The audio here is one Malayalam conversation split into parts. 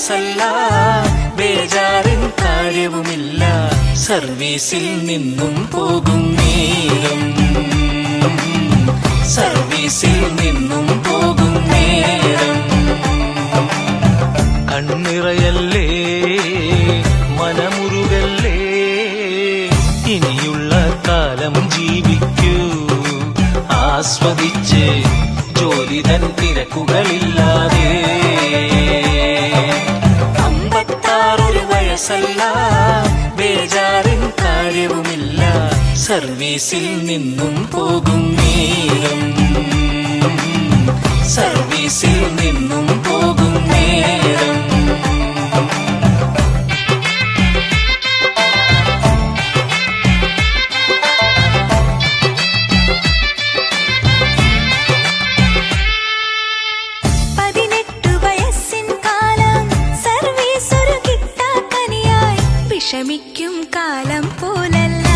വയസ്സല്ല, ബേജാറിൻ കാര്യവുമില്ല, സർവീസിൽ നിന്നും പോകും നേരം, സർവീസിൽ നിന്നും പോകും നേരം. കണ്ണിറയല്ലേ മനമുരുകല്ലേ, ഇനിയുള്ള കാലം ജീവിക്കൂ ആസ്വദിച്ച് ജോലി തൻ തിരക്കുകളില്ലാതെ. 56 വയസ്സല്ല, ബേജാറിൻ കാര്യവുമില്ല, സർവീസിൽ നിന്നും പോകും നേരം, സർവീസിൽ നിന്നും പോകും നേരം. വിഷമിക്കും കാലം പോലല്ല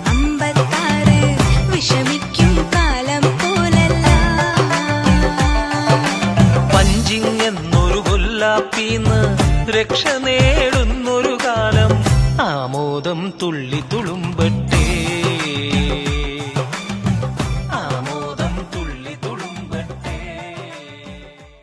56, വിഷമിക്കും കാലം പോലല്ല. പഞ്ചിങ് എന്നൊരു കൊല്ലാപ്പീന്ന് രക്ഷ നേടുന്നൊരു കാലം, ആമോദം തുള്ളി തുളുമ്പട്ടെ.